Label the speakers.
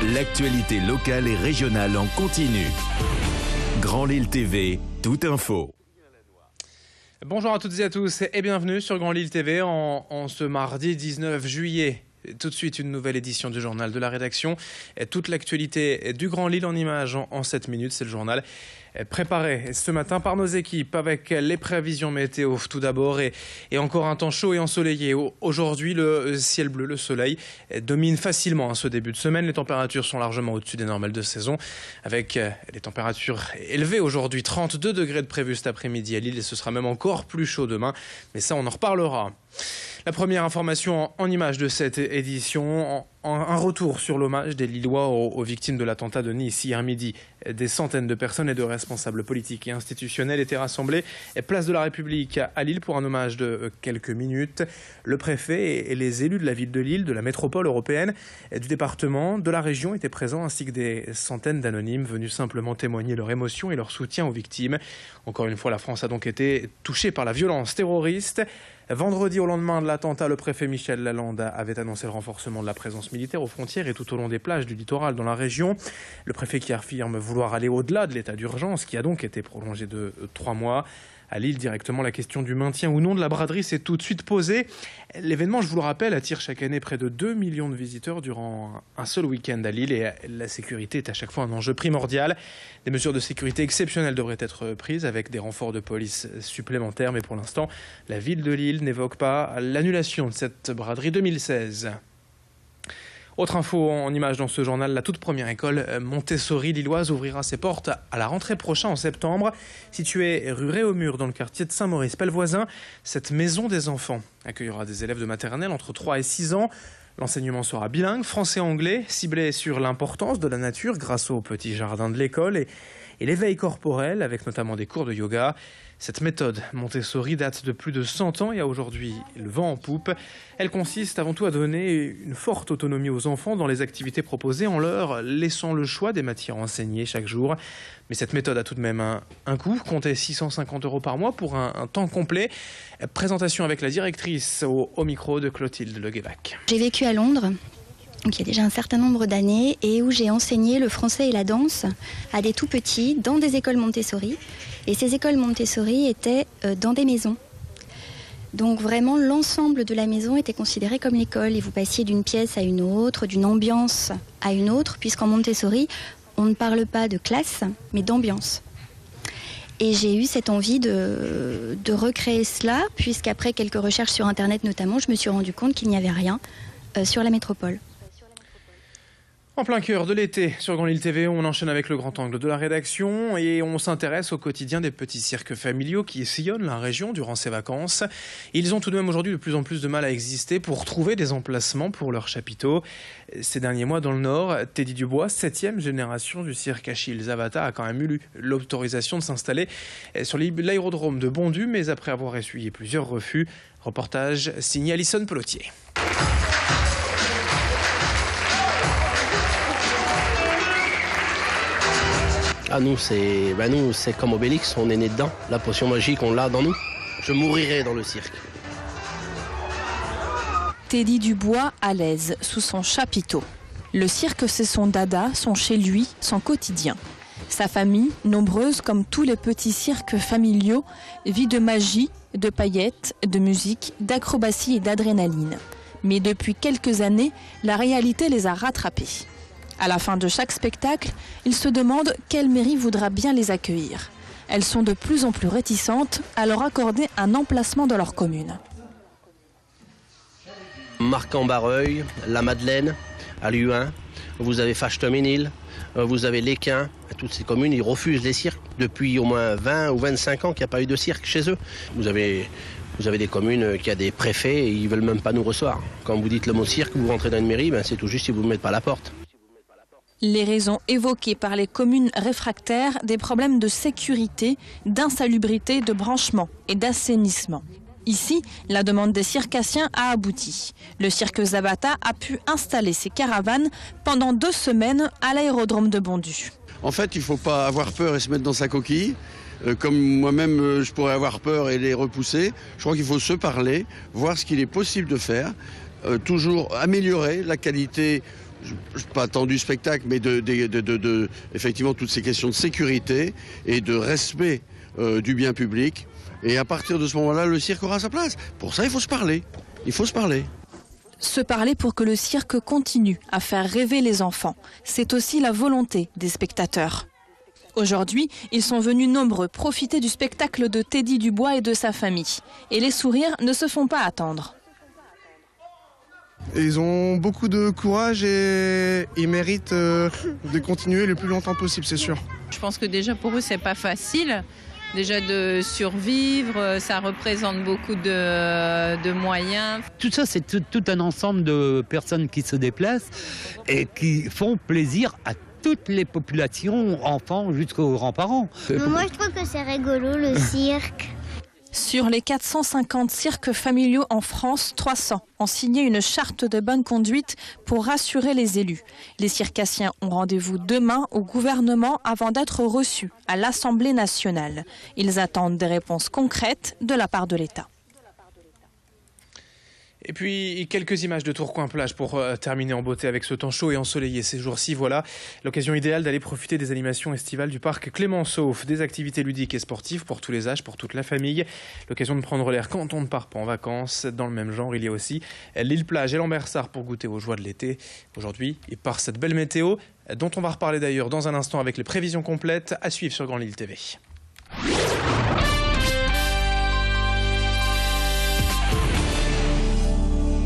Speaker 1: L'actualité locale et régionale en continu. Grand Lille TV, toute info.
Speaker 2: Bonjour à toutes et à tous et bienvenue sur Grand Lille TV en ce mardi 19 juillet. Tout de suite, une nouvelle édition du journal de la rédaction. Toute l'actualité du Grand Lille en images en 7 minutes. C'est le journal préparé ce matin par nos équipes avec les prévisions météo tout d'abord et encore un temps chaud et ensoleillé. Aujourd'hui, le ciel bleu, le soleil domine facilement ce début de semaine. Les températures sont largement au-dessus des normales de saison avec les températures élevées aujourd'hui. 32 degrés de prévu cet après-midi à Lille et ce sera même encore plus chaud demain. Mais ça, on en reparlera. La première information en images de cette édition, un retour sur l'hommage des Lillois aux victimes de l'attentat de Nice hier midi. Des centaines de personnes et de responsables politiques et institutionnels étaient rassemblés place de la République à Lille pour un hommage de quelques minutes. Le préfet et les élus de la ville de Lille, de la métropole européenne, du département, de la région étaient présents ainsi que des centaines d'anonymes venus simplement témoigner leur émotion et leur soutien aux victimes. Encore une fois, la France a donc été touchée par la violence terroriste. Vendredi, au lendemain de l'attentat, le préfet Michel Lalande avait annoncé le renforcement de la présence militaire aux frontières et tout au long des plages du littoral dans la région. Le préfet qui affirme vouloir aller au-delà de l'état d'urgence qui a donc été prolongé de 3 mois. À Lille, directement, la question du maintien ou non de la braderie s'est tout de suite posée. L'événement, je vous le rappelle, attire chaque année près de 2 millions de visiteurs durant un seul week-end à Lille et la sécurité est à chaque fois un enjeu primordial. Des mesures de sécurité exceptionnelles devraient être prises avec des renforts de police supplémentaires, mais pour l'instant, la ville de Lille n'évoque pas l'annulation de cette braderie 2016. Autre info en image dans ce journal, la toute première école Montessori lilloise ouvrira ses portes à la rentrée prochaine en septembre. Située rue Réaumur dans le quartier de Saint-Maurice-Pelvoisin, cette maison des enfants accueillera des élèves de maternelle entre 3 et 6 ans. L'enseignement sera bilingue, français-anglais, ciblé sur l'importance de la nature grâce au petit jardin de l'école et l'éveil corporel avec notamment des cours de yoga. Cette méthode Montessori date de plus de 100 ans et a aujourd'hui le vent en poupe. Elle consiste avant tout à donner une forte autonomie aux enfants dans les activités proposées en leur laissant le choix des matières enseignées chaque jour. Mais cette méthode a tout de même un coût, comptez 650 € par mois pour un temps complet. Présentation avec la directrice au micro de Clotilde Leguévac.
Speaker 3: J'ai vécu à Londres. Donc, il y a déjà un certain nombre d'années et où j'ai enseigné le français et la danse à des tout petits dans des écoles Montessori. Et ces écoles Montessori étaient dans des maisons. Donc vraiment l'ensemble de la maison était considéré comme l'école et vous passiez d'une pièce à une autre, d'une ambiance à une autre, puisqu'en Montessori, on ne parle pas de classe, mais d'ambiance. Et j'ai eu cette envie de recréer cela, puisqu'après quelques recherches sur Internet notamment, je me suis rendu compte qu'il n'y avait rien sur la métropole.
Speaker 2: En plein cœur de l'été, sur Grand Lille TV, on enchaîne avec le grand angle de la rédaction et on s'intéresse au quotidien des petits cirques familiaux qui sillonnent la région durant ces vacances. Ils ont tout de même aujourd'hui de plus en plus de mal à exister pour trouver des emplacements pour leurs chapiteaux. Ces derniers mois, dans le Nord, Teddy Dubois, 7e génération du cirque Achille Zavata, a quand même eu l'autorisation de s'installer sur l'aérodrome de Bondu, mais après avoir essuyé plusieurs refus. Reportage signé Alison Pelotier.
Speaker 4: Ah, nous, c'est comme Obélix, on est né dedans. La potion magique, on l'a dans nous. Je mourirai dans le cirque.
Speaker 5: Teddy Dubois à l'aise sous son chapiteau. Le cirque, c'est son dada, son chez lui, son quotidien. Sa famille, nombreuse comme tous les petits cirques familiaux, vit de magie, de paillettes, de musique, d'acrobatie et d'adrénaline. Mais depuis quelques années, la réalité les a rattrapés. À la fin de chaque spectacle, ils se demandent quelle mairie voudra bien les accueillir. Elles sont de plus en plus réticentes à leur accorder un emplacement dans leur commune.
Speaker 4: Marcq-en-Barreuil, La Madeleine, à Luin, vous avez Fachtemesnil, vous avez l'Équin. Toutes ces communes, ils refusent les cirques depuis au moins 20 ou 25 ans qu'il n'y a pas eu de cirque chez eux. Vous avez des communes qui ont des préfets et ils ne veulent même pas nous recevoir. Quand vous dites le mot cirque, vous rentrez dans une mairie, c'est tout juste si vous ne mettez pas à la porte.
Speaker 5: Les raisons évoquées par les communes réfractaires, des problèmes de sécurité, d'insalubrité, de branchement et d'assainissement. Ici, la demande des circassiens a abouti. Le cirque Zavata a pu installer ses caravanes pendant 2 semaines à l'aérodrome de Bondu.
Speaker 6: En fait, il ne faut pas avoir peur et se mettre dans sa coquille. Comme moi-même, je pourrais avoir peur et les repousser. Je crois qu'il faut se parler, voir ce qu'il est possible de faire. Toujours améliorer la qualité pas tant du spectacle, mais effectivement toutes ces questions de sécurité et de respect du bien public. Et à partir de ce moment-là, le cirque aura sa place. Pour ça, il faut se parler. Il faut se parler.
Speaker 5: Se parler pour que le cirque continue à faire rêver les enfants. C'est aussi la volonté des spectateurs. Aujourd'hui, ils sont venus nombreux profiter du spectacle de Teddy Dubois et de sa famille. Et les sourires ne se font pas attendre.
Speaker 7: Ils ont beaucoup de courage et ils méritent de continuer le plus longtemps possible, c'est sûr.
Speaker 8: Je pense que déjà pour eux, c'est pas facile. Déjà de survivre, ça représente beaucoup de moyens.
Speaker 9: Tout ça, c'est tout un ensemble de personnes qui se déplacent et qui font plaisir à toutes les populations, enfants jusqu'aux grands-parents.
Speaker 10: Moi, je trouve que c'est rigolo, le cirque.
Speaker 5: Sur les 450 cirques familiaux en France, 300 ont signé une charte de bonne conduite pour rassurer les élus. Les circassiens ont rendez-vous demain au gouvernement avant d'être reçus à l'Assemblée nationale. Ils attendent des réponses concrètes de la part de l'État.
Speaker 2: Et puis, quelques images de Tourcoing-Plage pour terminer en beauté avec ce temps chaud et ensoleillé ces jours-ci. Voilà l'occasion idéale d'aller profiter des animations estivales du parc Clémenceau. Des activités ludiques et sportives pour tous les âges, pour toute la famille. L'occasion de prendre l'air quand on ne part pas en vacances. Dans le même genre, il y a aussi l'île Plage et l'Ambersart pour goûter aux joies de l'été. Aujourd'hui, et par cette belle météo, dont on va reparler d'ailleurs dans un instant avec les prévisions complètes à suivre sur Grand Lille TV.